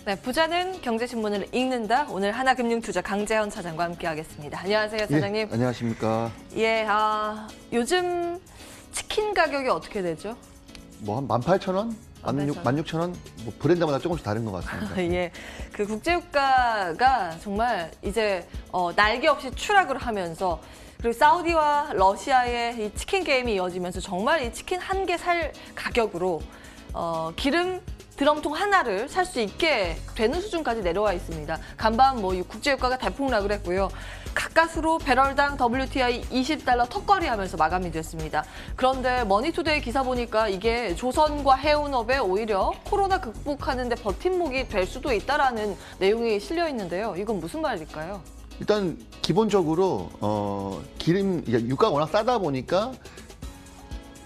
네, 부자는 경제신문을 읽는다. 오늘 하나금융투자 강재현 차장과 함께하겠습니다. 안녕하세요, 차장님. 예, 안녕하십니까. 예, 요즘 치킨 가격이 어떻게 되죠? 뭐 한 18,000원? 16,000원? 뭐 브랜드마다 조금씩 다른 것 같습니다. 예, 그 국제유가가 정말 이제 날개 없이 추락을 하면서 그리고 사우디와 러시아의 이 치킨 게임이 이어지면서 정말 이 치킨 한 개 살 가격으로 기름 드럼통 하나를 살 수 있게 되는 수준까지 내려와 있습니다. 간밤 뭐 국제유가가 대폭락을 했고요. 가까스로 배럴당 WTI 20달러 턱걸이 하면서 마감이 됐습니다. 그런데 머니투데이 기사 보니까 이게 조선과 해운업에 오히려 코로나 극복하는 데 버팀목이 될 수도 있다라는 내용이 실려 있는데요. 이건 무슨 말일까요? 일단 기본적으로 유가가 워낙 싸다 보니까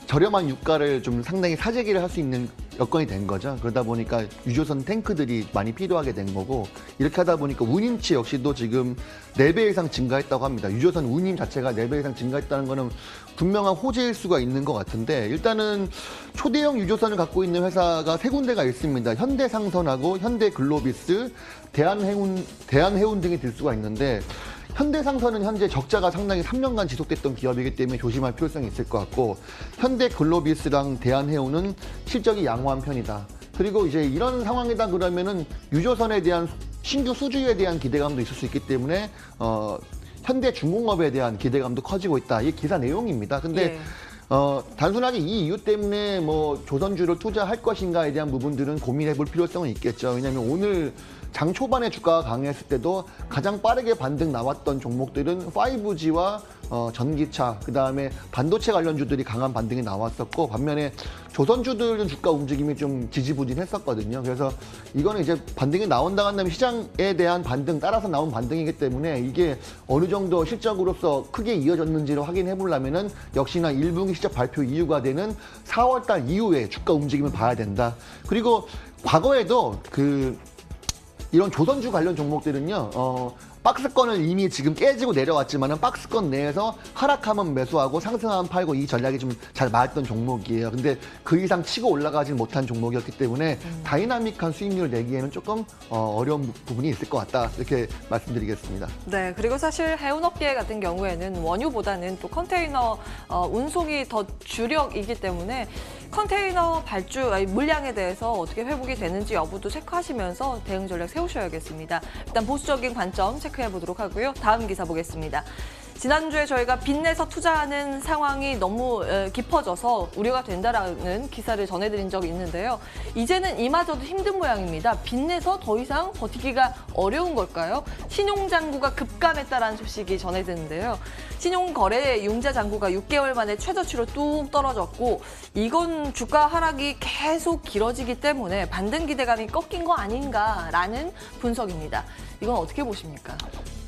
저렴한 유가를 좀 상당히 사재기를 할 수 있는 여건이 된 거죠. 그러다 보니까 유조선 탱크들이 많이 필요하게 된 거고, 이렇게 하다 보니까 운임치 역시도 지금 4배 이상 증가했다고 합니다. 유조선 운임 자체가 4배 이상 증가했다는 거는 분명한 호재일 수가 있는 것 같은데, 일단은 초대형 유조선을 갖고 있는 회사가 3군데가 있습니다. 현대상선하고 현대글로비스, 대한해운 등이 들 수가 있는데, 현대상선은 현재 적자가 상당히 3년간 지속됐던 기업이기 때문에 조심할 필요성이 있을 것 같고, 현대글로비스랑 대한해운은 실적이 양호한 편이다. 그리고 이제 이런 상황이다 그러면은 유조선에 대한 신규 수주에 대한 기대감도 있을 수 있기 때문에 현대중공업에 대한 기대감도 커지고 있다. 이게 기사 내용입니다. 근데 예. 단순하게 이 이유 때문에 뭐 조선주를 투자할 것인가에 대한 부분들은 고민해 볼 필요성은 있겠죠. 왜냐하면 오늘 장 초반에 주가가 강했을 때도 가장 빠르게 반등 나왔던 종목들은 5G와 전기차, 그다음에 반도체 관련주들이 강한 반등이 나왔었고, 반면에 조선주들은 주가 움직임이 좀 지지부진했었거든요. 그래서 이거는 이제 반등이 나온다 한다면 시장에 대한 반등 따라서 나온 반등이기 때문에 이게 어느 정도 실적으로서 크게 이어졌는지를 확인해 보려면은 역시나 1분기 실적 발표 이유가 되는 4월달 이후에 주가 움직임을 봐야 된다. 그리고 과거에도 이런 조선주 관련 종목들은요, 박스권을 이미 지금 깨지고 내려왔지만은 박스권 내에서 하락하면 매수하고 상승하면 팔고, 이 전략이 좀 잘 맞았던 종목이에요. 근데 그 이상 치고 올라가지 못한 종목이었기 때문에 다이나믹한 수익률을 내기에는 조금 어려운 부분이 있을 것 같다. 이렇게 말씀드리겠습니다. 네, 그리고 사실 해운업계 같은 경우에는 원유보다는 또 컨테이너 운송이 더 주력이기 때문에 컨테이너 물량에 대해서 어떻게 회복이 되는지 여부도 체크하시면서 대응 전략 세우셔야겠습니다. 일단 보수적인 관점 체크해 보도록 하고요. 다음 기사 보겠습니다. 지난주에 저희가 빚내서 투자하는 상황이 너무 깊어져서 우려가 된다라는 기사를 전해드린 적이 있는데요. 이제는 이마저도 힘든 모양입니다. 빚내서 더 이상 버티기가 어려운 걸까요? 신용잔고가 급감했다라는 소식이 전해지는데요. 신용거래 융자 잔고가 6개월 만에 최저치로 뚝 떨어졌고, 이건 주가 하락이 계속 길어지기 때문에 반등 기대감이 꺾인 거 아닌가라는 분석입니다. 이건 어떻게 보십니까?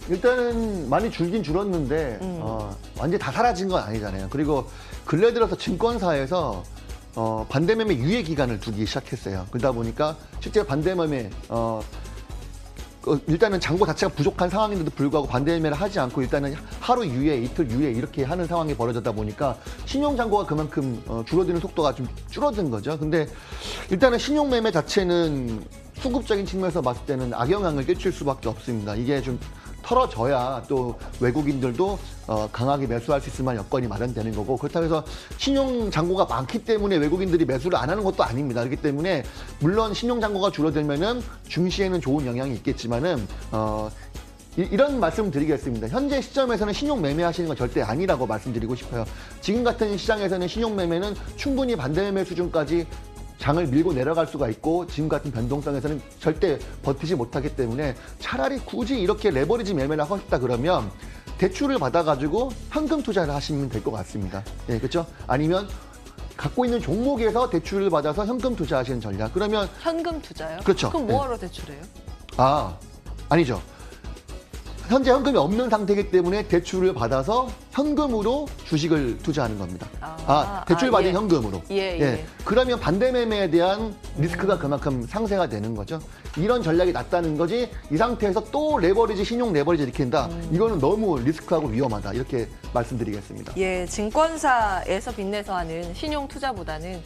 일단은 많이 줄긴 줄었는데 완전히 다 사라진 건 아니잖아요. 그리고 근래 들어서 증권사에서 반대매매 유예 기간을 두기 시작했어요. 그러다 보니까 실제 반대매매 일단은 잔고 자체가 부족한 상황인데도 불구하고 반대매매를 하지 않고 일단은 하루 유예, 이틀 유예 이렇게 하는 상황이 벌어졌다 보니까 신용잔고가 그만큼 줄어드는 속도가 좀 줄어든 거죠. 근데 일단은 신용매매 자체는 수급적인 측면에서 봤을 때는 악영향을 끼칠 수밖에 없습니다. 이게 좀 털어져야 또 외국인들도 강하게 매수할 수 있을 만한 여건이 마련되는 거고, 그렇다고 해서 신용잔고가 많기 때문에 외국인들이 매수를 안 하는 것도 아닙니다. 그렇기 때문에 물론 신용잔고가 줄어들면은 증시에는 좋은 영향이 있겠지만은 이런 말씀을 드리겠습니다. 현재 시점에서는 신용 매매하시는 건 절대 아니라고 말씀드리고 싶어요. 지금 같은 시장에서는 신용 매매는 충분히 반대매매 수준까지 장을 밀고 내려갈 수가 있고, 지금 같은 변동성에서는 절대 버티지 못하기 때문에 차라리 굳이 이렇게 레버리지 매매를 하고 싶다 그러면 대출을 받아가지고 현금 투자를 하시면 될 것 같습니다. 예, 그렇죠? 아니면 갖고 있는 종목에서 대출을 받아서 현금 투자하시는 전략. 그러면 현금 투자요? 그렇죠. 그럼 뭐하러 대출해요? 아니죠. 현재 현금이 없는 상태이기 때문에 대출을 받아서 현금으로 주식을 투자하는 겁니다. 대출 받은 예. 현금으로. 예. 그러면 반대매매에 대한 리스크가 그만큼 상쇄가 되는 거죠. 이런 전략이 낫다는 거지, 이 상태에서 또 레버리지, 신용 레버리지 일으킨다. 이거는 너무 리스크하고 위험하다. 이렇게 말씀드리겠습니다. 예, 증권사에서 빚내서 하는 신용 투자보다는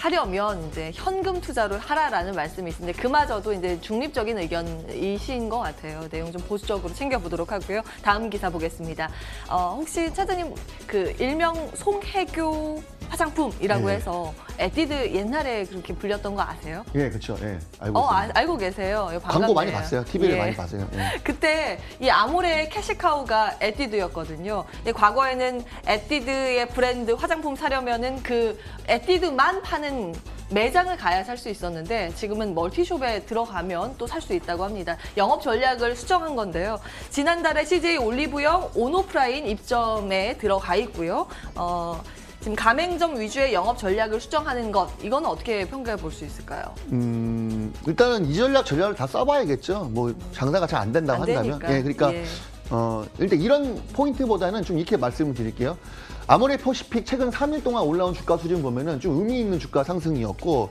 하려면 이제 현금 투자를 하라라는 말씀이 있는데 그마저도 이제 중립적인 의견이신 것 같아요. 내용 좀 보수적으로 챙겨보도록 하고요. 다음 기사 보겠습니다. 혹시 차장님 그 일명 송혜교 화장품이라고 네. 해서 에뛰드 옛날에 그렇게 불렸던 거 아세요? 예, 그렇죠. 예, 알고 있습니다. 알고 계세요. 반갑네요. 광고 많이 봤어요. TV를 예. 많이 봤어요. 예. 그때 이 아모레 캐시카우가 에뛰드였거든요. 근데 과거에는 에뛰드의 브랜드 화장품 사려면은 그 에뛰드만 파는 매장을 가야 살 수 있었는데 지금은 멀티숍에 들어가면 또 살 수 있다고 합니다. 영업 전략을 수정한 건데요. 지난달에 CJ 올리브영 온오프라인 입점에 들어가 있고요. 지금 가맹점 위주의 영업 전략을 수정하는 것, 이건 어떻게 평가해 볼 수 있을까요? 일단은 이 전략을 다 써봐야겠죠. 뭐 장사가 잘 안 된다고 안 한다면. 되니까. 예, 그러니까 예. 일단 이런 포인트보다는 좀 이렇게 말씀을 드릴게요. 아모레 퍼시픽 최근 3일 동안 올라온 주가 수준 보면은 좀 의미 있는 주가 상승이었고,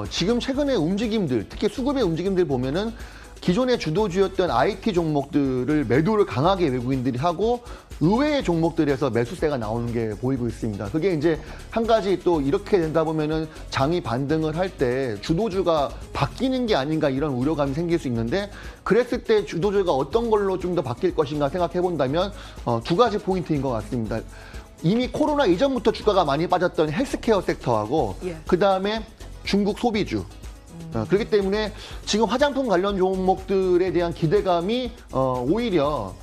지금 최근의 움직임들, 특히 수급의 움직임들 보면은 기존의 주도주였던 IT 종목들을 매도를 강하게 외국인들이 하고 의외의 종목들에서 매수세가 나오는 게 보이고 있습니다. 그게 이제 한 가지 또 이렇게 된다 보면은 장이 반등을 할 때 주도주가 바뀌는 게 아닌가 이런 우려감이 생길 수 있는데 그랬을 때 주도주가 어떤 걸로 좀 더 바뀔 것인가 생각해 본다면 두 가지 포인트인 것 같습니다. 이미 코로나 이전부터 주가가 많이 빠졌던 헬스케어 섹터하고 예. 그다음에 중국 소비주. 그렇기 때문에 지금 화장품 관련 종목들에 대한 기대감이 오히려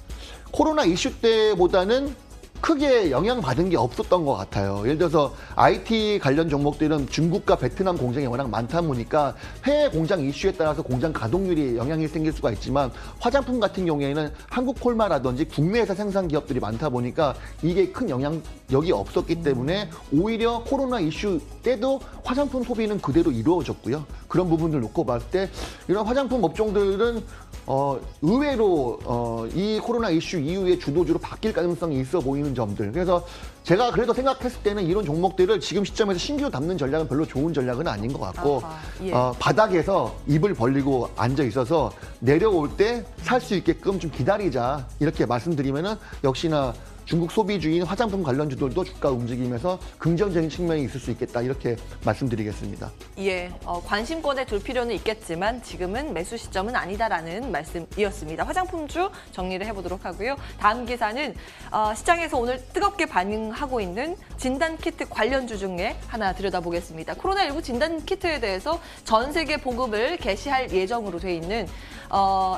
코로나 이슈 때보다는 크게 영향받은 게 없었던 것 같아요. 예를 들어서 IT 관련 종목들은 중국과 베트남 공장이 워낙 많다 보니까 해외 공장 이슈에 따라서 공장 가동률이 영향이 생길 수가 있지만 화장품 같은 경우에는 한국 콜마라든지 국내에서 생산 기업들이 많다 보니까 이게 큰 영향력이 없었기 때문에 오히려 코로나 이슈 때도 화장품 소비는 그대로 이루어졌고요. 그런 부분들 놓고 봤을 때 이런 화장품 업종들은 의외로 이 코로나 이슈 이후에 주도주로 바뀔 가능성이 있어 보이는 점들. 그래서 제가 그래도 생각했을 때는 이런 종목들을 지금 시점에서 신규로 담는 전략은 별로 좋은 전략은 아닌 것 같고 예. 바닥에서 입을 벌리고 앉아 있어서 내려올 때 살 수 있게끔 좀 기다리자 이렇게 말씀드리면은 역시나 중국 소비주인 화장품 관련주들도 주가 움직임에서 긍정적인 측면이 있을 수 있겠다 이렇게 말씀드리겠습니다. 예, 관심권에 둘 필요는 있겠지만 지금은 매수 시점은 아니다라는 말씀이었습니다. 화장품주 정리를 해보도록 하고요. 다음 기사는 시장에서 오늘 뜨겁게 반응하고 있는 진단키트 관련주 중에 하나 들여다보겠습니다. 코로나19 진단키트에 대해서 전 세계 보급을 개시할 예정으로 돼 있는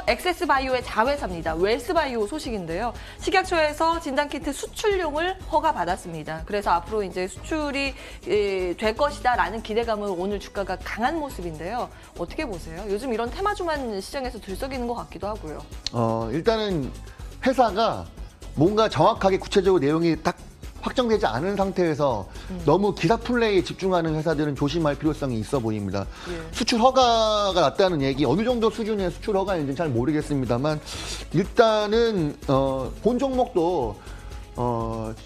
엑세스바이오의 자회사입니다. 웰스바이오 소식인데요. 식약처에서 진단키트 수출용을 허가받았습니다. 그래서 앞으로 이제 수출이 될 것이다라는 기대감으로 오늘 주가가 강한 모습인데요. 어떻게 보세요? 요즘 이런 테마주만 시장에서 들썩이는 것 같기도 하고요. 일단은 회사가 뭔가 정확하게 구체적으로 내용이 딱 확정되지 않은 상태에서 너무 기사 플레이에 집중하는 회사들은 조심할 필요성이 있어 보입니다. 예. 수출 허가가 났다는 얘기 어느 정도 수준의 수출 허가인지는 잘 모르겠습니다만 일단은 본 종목도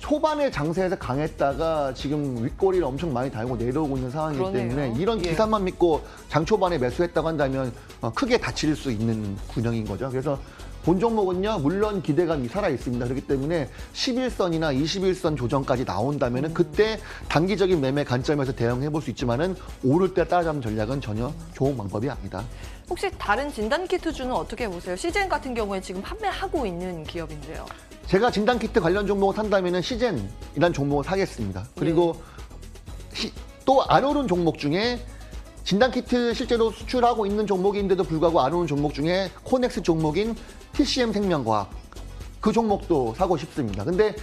초반에 장세에서 강했다가 지금 윗꼬리를 엄청 많이 달고 내려오고 있는 상황이기 그러네요. 때문에 이런 예. 기사만 믿고 장 초반에 매수했다고 한다면 크게 다칠 수 있는 군형인 거죠. 그래서 본 종목은요, 물론 기대감이 살아있습니다. 그렇기 때문에 11선이나 21선 조정까지 나온다면 그때 단기적인 매매 관점에서 대응해볼 수 있지만은 오를 때 따라잡는 전략은 전혀 좋은 방법이 아니다. 혹시 다른 진단키트주는 어떻게 보세요? CGN 같은 경우에 지금 판매하고 있는 기업인데요. 제가 진단키트 관련 종목을 산다면 시젠이라는 종목을 사겠습니다. 그리고 또 안 오른 종목 중에 진단키트 실제로 수출하고 있는 종목인데도 불구하고 안 오른 종목 중에 코넥스 종목인 TCM 생명과학 그 종목도 사고 싶습니다. 근데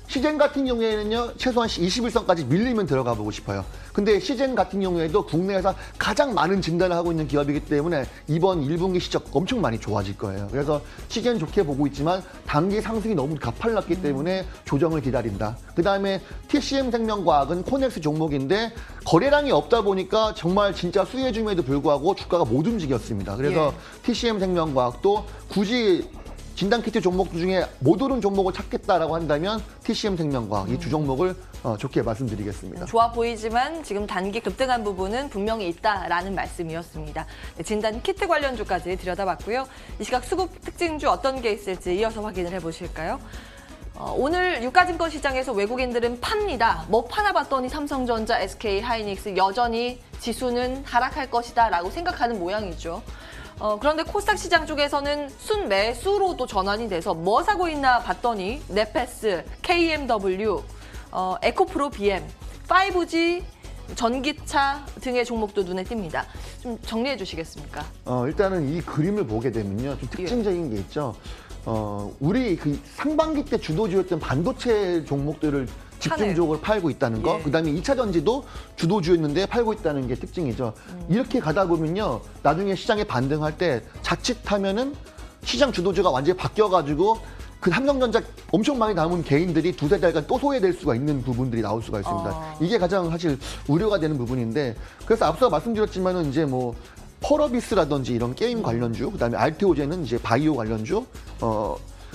시젠 같은 경우에는요, 최소한 21선까지 밀리면 들어가 보고 싶어요. 근데 시젠 같은 경우에도 국내에서 가장 많은 진단을 하고 있는 기업이기 때문에 이번 1분기 실적 엄청 많이 좋아질 거예요. 그래서 시젠 좋게 보고 있지만 단기 상승이 너무 가팔랐기 때문에 조정을 기다린다. 그 다음에 TCM 생명과학은 코넥스 종목인데 거래량이 없다 보니까 정말 진짜 수혜줌에도 불구하고 주가가 못 움직였습니다. 그래서 TCM 생명과학도 굳이 진단키트 종목 중에 못 오른 종목을 찾겠다라고 한다면 TCM 생명과학 이 두 종목을 좋게 말씀드리겠습니다. 좋아 보이지만 지금 단기 급등한 부분은 분명히 있다라는 말씀이었습니다. 네, 진단 키트 관련주까지 들여다봤고요. 이 시각 수급 특징주 어떤 게 있을지 이어서 확인을 해보실까요? 오늘 유가증권 시장에서 외국인들은 팝니다. 뭐 파나 봤더니 삼성전자, SK 하이닉스 여전히 지수는 하락할 것이다 라고 생각하는 모양이죠. 그런데 코스닥 시장 쪽에서는 순매수로도 전환이 돼서 뭐 사고 있나 봤더니 네페스, KMW, 에코프로 BM, 5G, 전기차 등의 종목도 눈에 띕니다. 좀 정리해 주시겠습니까? 일단은 이 그림을 보게 되면요. 좀 특징적인 게 있죠. 우리 그 상반기 때 주도주였던 반도체 종목들을 집중적으로 팔고 있다는 거. 예. 그다음에 2차 전지도 주도주였는데 팔고 있다는 게 특징이죠. 이렇게 가다 보면요. 나중에 시장에 반등할 때 자칫하면은 시장 주도주가 완전히 바뀌어가지고 그 삼성전자 엄청 많이 남은 개인들이 두세 달간 또 소외될 수가 있는 부분들이 나올 수가 있습니다. 이게 가장 사실 우려가 되는 부분인데, 그래서 앞서 말씀드렸지만은 이제 뭐 펄어비스라든지 이런 게임 관련주, 그다음에 알테오제는 이제 바이오 관련주,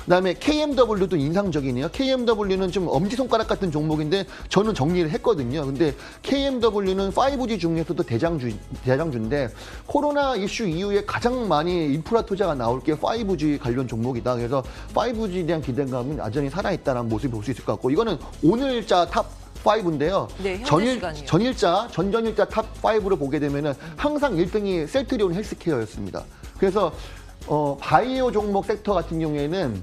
그다음에 KMW도 인상적이네요. KMW는 좀 엄지손가락 같은 종목인데 저는 정리를 했거든요. 근데 KMW는 5G 중에서도 대장주인데 코로나 이슈 이후에 가장 많이 인프라 투자가 나올 게 5G 관련 종목이다. 그래서 5G에 대한 기대감은 여전히 살아있다는 모습을 볼 수 있을 것 같고, 이거는 오늘자 탑 5인데요. 네, 현재 시간이요. 전전일자 탑 5를 보게 되면은 항상 1등이 셀트리온 헬스케어였습니다. 그래서 바이오 종목 섹터 같은 경우에는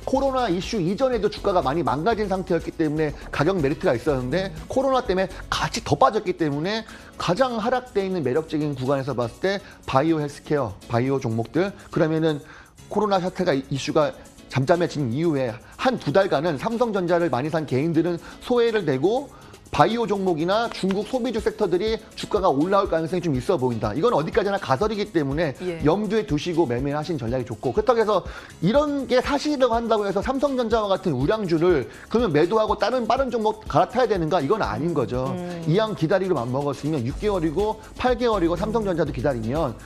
코로나 이슈 이전에도 주가가 많이 망가진 상태였기 때문에 가격 메리트가 있었는데 코로나 때문에 같이 더 빠졌기 때문에 가장 하락돼 있는 매력적인 구간에서 봤을 때 바이오 헬스케어, 바이오 종목들, 그러면은 코로나 사태가 이슈가 잠잠해진 이후에 한 두 달간은 삼성전자를 많이 산 개인들은 소외를 내고 바이오 종목이나 중국 소비주 섹터들이 주가가 올라올 가능성이 좀 있어 보인다. 이건 어디까지나 가설이기 때문에 염두에 두시고 매매하신 전략이 좋고, 그렇다고 해서 이런 게 사실이라고 한다고 해서 삼성전자와 같은 우량주를 그러면 매도하고 다른 빠른 종목 갈아타야 되는가? 이건 아닌 거죠. 이왕 기다리로 맘먹었으면 6개월이고 8개월이고 삼성전자도 기다리면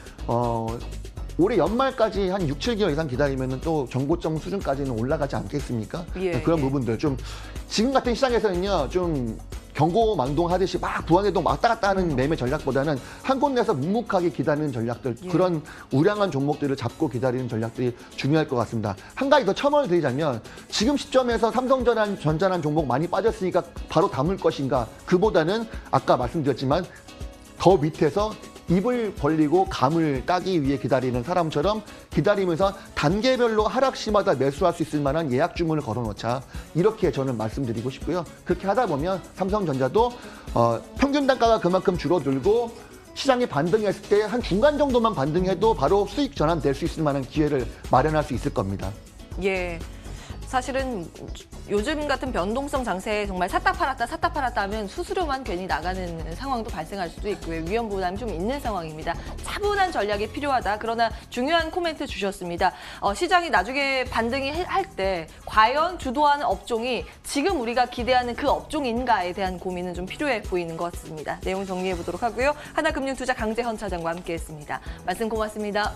올해 연말까지 한 6, 7개월 이상 기다리면 또 정고점 수준까지는 올라가지 않겠습니까? 그런 부분들 좀 지금 같은 시장에서는요, 좀 경고망동하듯이 막 부안해동 왔다 갔다 하는 매매 전략보다는 한 곳에서 묵묵하게 기다리는 전략들, 그런 우량한 종목들을 잡고 기다리는 전략들이 중요할 것 같습니다. 한 가지 더 첨언을 드리자면 지금 시점에서 삼성전자란 종목 많이 빠졌으니까 바로 담을 것인가, 그보다는 아까 말씀드렸지만 더 밑에서 입을 벌리고 감을 따기 위해 기다리는 사람처럼 기다리면서 단계별로 하락시마다 매수할 수 있을 만한 예약 주문을 걸어놓자, 이렇게 저는 말씀드리고 싶고요. 그렇게 하다 보면 삼성전자도 평균 단가가 그만큼 줄어들고 시장이 반등했을 때 한 중간 정도만 반등해도 바로 수익 전환될 수 있을 만한 기회를 마련할 수 있을 겁니다. 예. 사실은 요즘 같은 변동성 장세에 정말 샀다 팔았다 하면 수수료만 괜히 나가는 상황도 발생할 수도 있고요. 위험 부담이 좀 있는 상황입니다. 차분한 전략이 필요하다. 그러나 중요한 코멘트 주셨습니다. 시장이 나중에 반등이 할 때 과연 주도하는 업종이 지금 우리가 기대하는 그 업종인가에 대한 고민은 좀 필요해 보이는 것 같습니다. 내용 정리해 보도록 하고요. 하나금융투자 강재헌 차장과 함께했습니다. 말씀 고맙습니다.